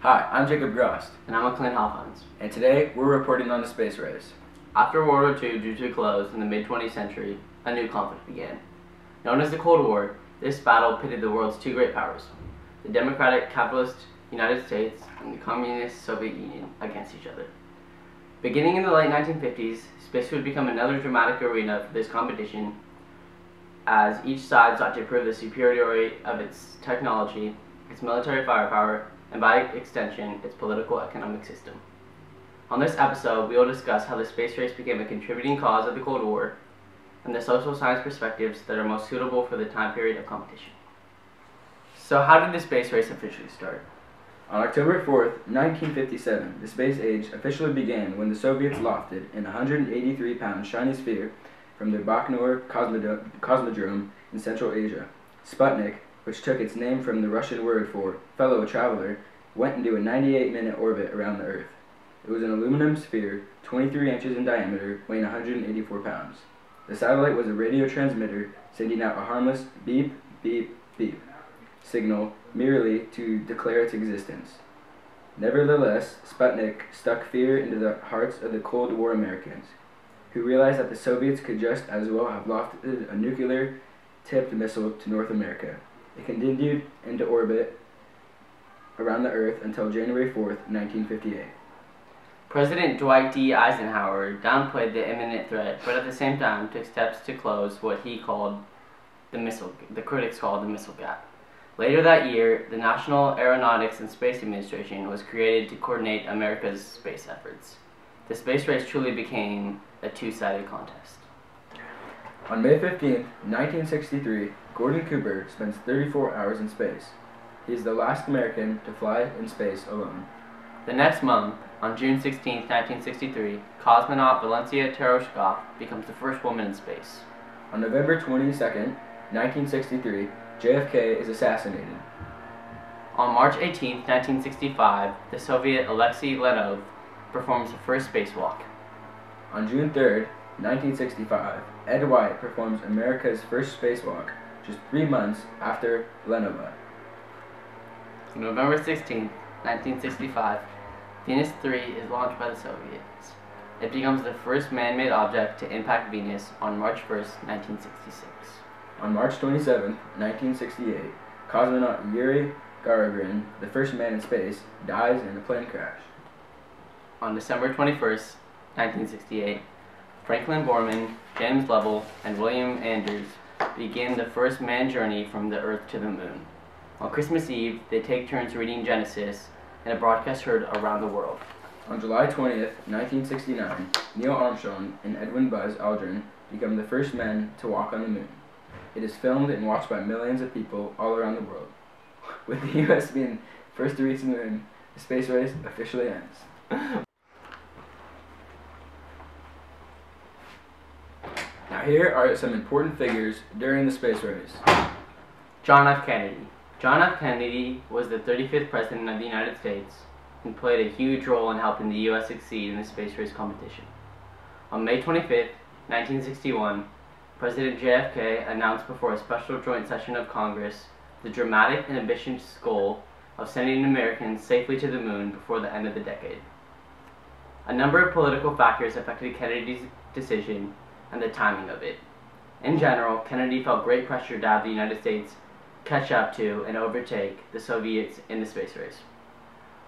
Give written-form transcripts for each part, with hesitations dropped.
Hi, I'm Jacob Grost. And I'm McClANE. And today we're reporting on the space race. After World War II drew to a close in the mid-20th century, a new conflict began. Known as the Cold War, this battle pitted the world's two great powers, the democratic capitalist United States and the communist Soviet Union, against each other. Beginning in the late 1950s, space would become another dramatic arena for this competition as each side sought to prove the superiority of its technology, its military firepower, and by extension, its political economic system. On this episode, we will discuss how the space race became a contributing cause of the Cold War and the social science perspectives that are most suitable for the time period of competition. So how did the space race officially start? On October 4th, 1957, the space age officially began when the Soviets lofted an 183-pound shiny sphere from their Baikonur Cosmodrome in Central Asia. Sputnik, which took its name from the Russian word for fellow traveler, went into a 98-minute orbit around the Earth. It was an aluminum sphere, 23 inches in diameter, weighing 184 pounds. The satellite was a radio transmitter sending out a harmless beep, beep, beep signal merely to declare its existence. Nevertheless, Sputnik struck fear into the hearts of the Cold War Americans, who realized that the Soviets could just as well have lofted a nuclear-tipped missile to North America. It continued into orbit around the Earth until January 4th, 1958. President Dwight D. Eisenhower downplayed the imminent threat, but at the same time took steps to close what the critics called the missile gap. Later that year, the National Aeronautics and Space Administration was created to coordinate America's space efforts. The space race truly became a two-sided contest. On May 15, 1963, Gordon Cooper spends 34 hours in space. He is the last American to fly in space alone. The next month, on June 16, 1963, cosmonaut Valencia Tereshkov becomes the first woman in space. On November 22, 1963, JFK is assassinated. On March 18, 1965, the Soviet Alexei Leonov performs the first spacewalk. On June 3, 1965, Ed White performs America's first spacewalk, just 3 months after Lenova. On November 16, 1965, Venus 3 is launched by the Soviets. It becomes the first man-made object to impact Venus on March 1, 1966. On March 27, 1968, cosmonaut Yuri Gagarin, the first man in space, dies in a plane crash. On December 21, 1968, Franklin Borman, James Lovell, and William Anders begin the first manned journey from the Earth to the Moon. On Christmas Eve, they take turns reading Genesis in a broadcast heard around the world. On July 20, 1969, Neil Armstrong and Edwin Buzz Aldrin become the first men to walk on the Moon. It is filmed and watched by millions of people all around the world. With the U.S. being first to reach the Moon, the space race officially ends. Now here are some important figures during the space race. John F. Kennedy. John F. Kennedy was the 35th President of the United States and played a huge role in helping the U.S. succeed in the space race competition. On May 25, 1961, President JFK announced before a special joint session of Congress the dramatic and ambitious goal of sending Americans safely to the Moon before the end of the decade. A number of political factors affected Kennedy's decision and the timing of it. In general, Kennedy felt great pressure to have the United States catch up to and overtake the Soviets in the space race.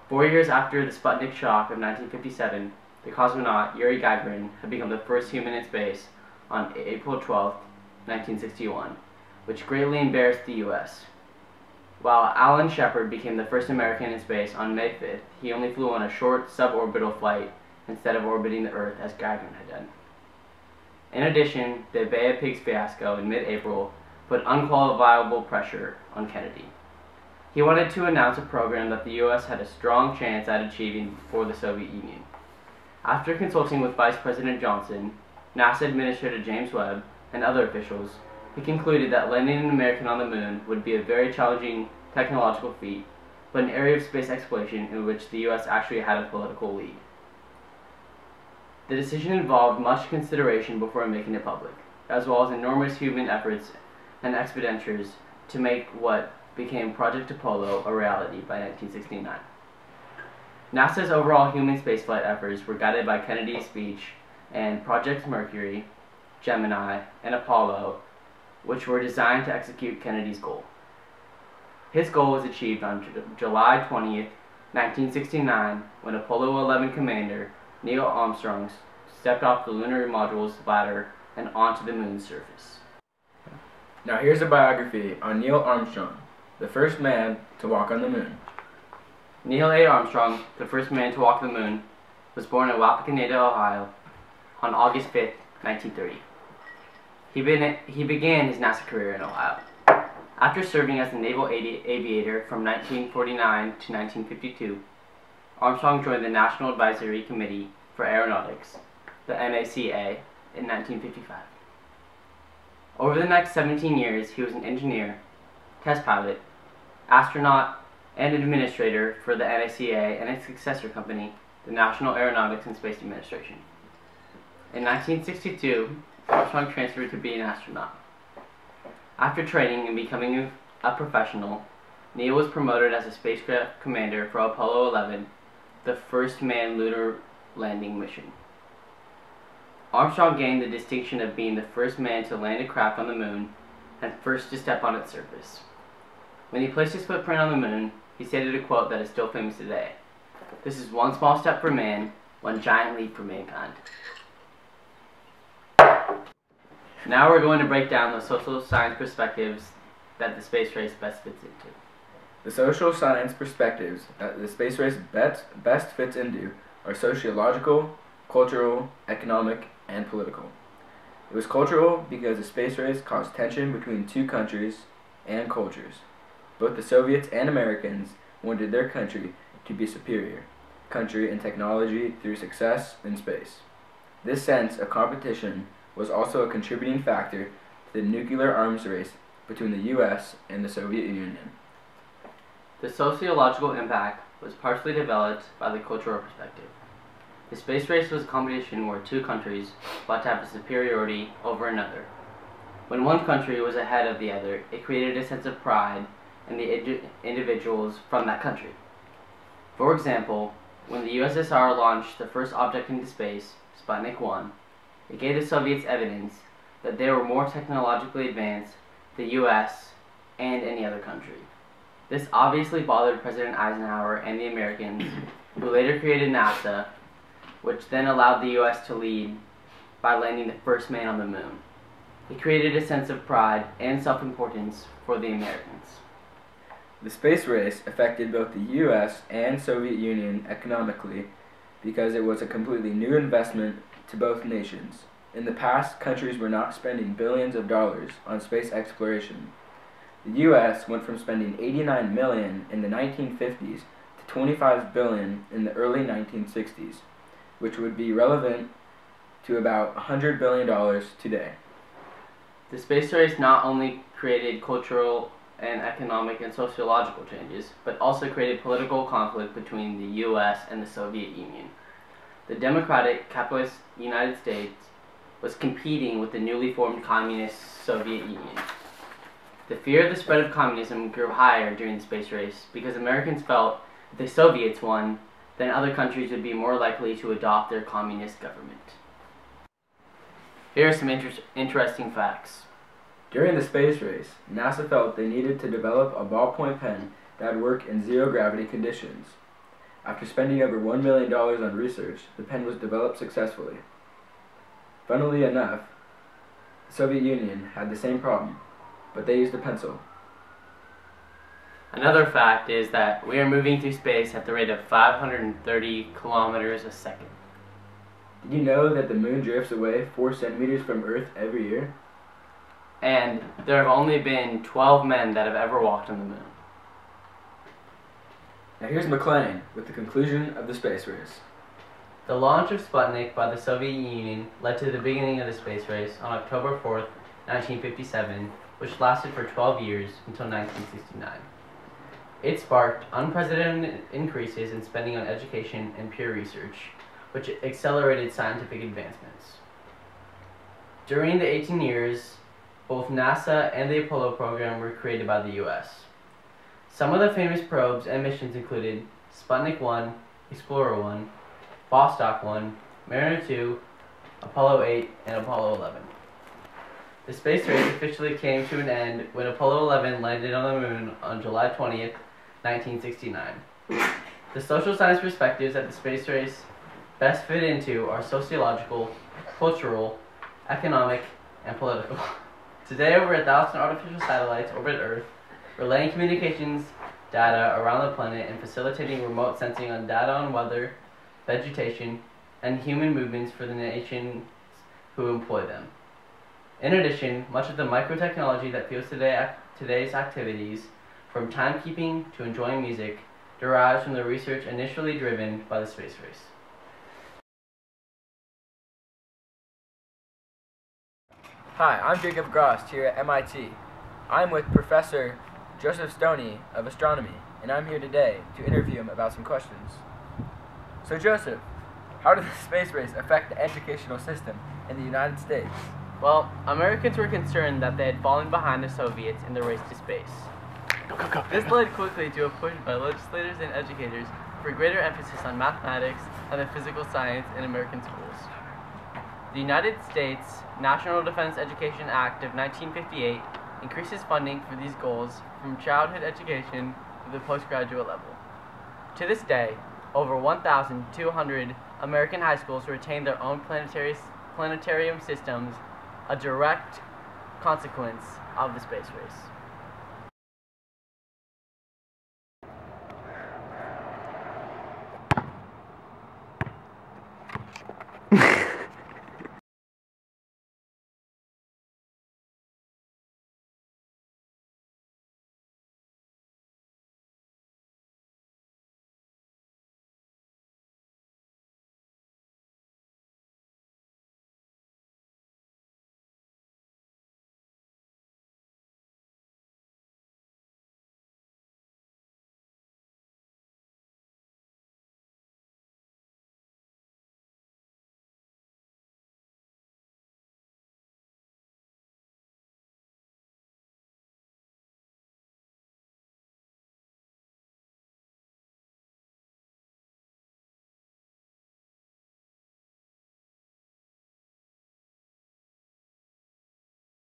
4 years after the Sputnik shock of 1957, the cosmonaut Yuri Gagarin had become the first human in space on April 12, 1961, which greatly embarrassed the U.S. While Alan Shepard became the first American in space on May 5th, he only flew on a short suborbital flight instead of orbiting the Earth as Gagarin had done. In addition, the Bay of Pigs fiasco in mid-April put unqualifiable pressure on Kennedy. He wanted to announce a program that the U.S. had a strong chance at achieving before the Soviet Union. After consulting with Vice President Johnson, NASA Administrator James Webb, and other officials, he concluded that landing an American on the Moon would be a very challenging technological feat, but an area of space exploration in which the U.S. actually had a political lead. The decision involved much consideration before making it public, as well as enormous human efforts and expenditures to make what became Project Apollo a reality by 1969. NASA's overall human spaceflight efforts were guided by Kennedy's speech and Projects Mercury, Gemini, and Apollo, which were designed to execute Kennedy's goal. His goal was achieved on July 20th, 1969, when Apollo 11 commander Neil Armstrong stepped off the lunar module's ladder and onto the moon's surface. Now here's a biography on Neil Armstrong, the first man to walk on the moon. Neil A. Armstrong, the first man to walk the moon, was born in Wapakoneta, Ohio, on August 5th, 1930. He began his NASA career in Ohio. After serving as a naval aviator from 1949 to 1952, Armstrong joined the National Advisory Committee for Aeronautics, the NACA, in 1955. Over the next 17 years, he was an engineer, test pilot, astronaut, and administrator for the NACA and its successor company, the National Aeronautics and Space Administration. In 1962, Armstrong transferred to be an astronaut. After training and becoming a professional, Neil was promoted as a spacecraft commander for Apollo 11, the first manned lunar landing mission. Armstrong gained the distinction of being the first man to land a craft on the moon and first to step on its surface. When he placed his footprint on the moon, he stated a quote that is still famous today: "This is one small step for man, one giant leap for mankind." Now we're going to break down the social science perspectives that the space race best fits into. The social science perspectives that the space race best fits into are sociological, cultural, economic, and political. It was cultural because the space race caused tension between two countries and cultures. Both the Soviets and Americans wanted their country to be superior country in technology through success in space. This sense of competition was also a contributing factor to the nuclear arms race between the U.S. and the Soviet Union. The sociological impact was partially developed by the cultural perspective. The space race was a competition where two countries fought to have a superiority over another. When one country was ahead of the other, it created a sense of pride in the individuals from that country. For example, when the USSR launched the first object into space, Sputnik 1, it gave the Soviets evidence that they were more technologically advanced than the US and any other country. This obviously bothered President Eisenhower and the Americans, who later created NASA, which then allowed the US to lead by landing the first man on the moon. It created a sense of pride and self-importance for the Americans. The space race affected both the U.S. and Soviet Union economically because it was a completely new investment to both nations. In the past, countries were not spending billions of dollars on space exploration. The U.S. went from spending $89 million in the 1950s to $25 billion in the early 1960s, which would be relevant to about $100 billion today. The space race not only created cultural and economic and sociological changes, but also created political conflict between the U.S. and the Soviet Union. The democratic, capitalist United States was competing with the newly formed communist Soviet Union. The fear of the spread of communism grew higher during the space race because Americans felt if the Soviets won, then other countries would be more likely to adopt their communist government. Here are some interesting facts. During the space race, NASA felt they needed to develop a ballpoint pen that would work in zero-gravity conditions. After spending over $1 million on research, the pen was developed successfully. Funnily enough, the Soviet Union had the same problem, but they used a pencil. Another fact is that we are moving through space at the rate of 530 kilometers a second. Did you know that the moon drifts away 4 centimeters from Earth every year? And there have only been 12 men that have ever walked on the moon. Now here's McClANE with the conclusion of the space race. The launch of Sputnik by the Soviet Union led to the beginning of the space race on October 4th, 1957, which lasted for 12 years until 1969. It sparked unprecedented increases in spending on education and peer research, which accelerated scientific advancements. During the 18 years, both NASA and the Apollo program were created by the U.S. Some of the famous probes and missions included Sputnik 1, Explorer 1, Vostok 1, Mariner 2, Apollo 8, and Apollo 11. The space race officially came to an end when Apollo 11 landed on the moon on July 20th, 1969. The social science perspectives that the space race best fit into are sociological, cultural, economic, and political. Today, over 1,000 artificial satellites orbit Earth, relaying communications data around the planet and facilitating remote sensing on data on weather, vegetation, and human movements for the nations who employ them. In addition, much of the microtechnology that fuels today's activities, from timekeeping to enjoying music, derives from the research initially driven by the space race. Hi, I'm Jacob Grost here at MIT. I'm with Professor Joseph Stoney of Astronomy, and I'm here today to interview him about some questions. So Joseph, how did the space race affect the educational system in the United States? Well, Americans were concerned that they had fallen behind the Soviets in the race to space. This led quickly to a push by legislators and educators for greater emphasis on mathematics and the physical science in American schools. The United States National Defense Education Act of 1958 increases funding for these goals from childhood education to the postgraduate level. To this day, over 1,200 American high schools retain their own planetarium systems, a direct consequence of the space race.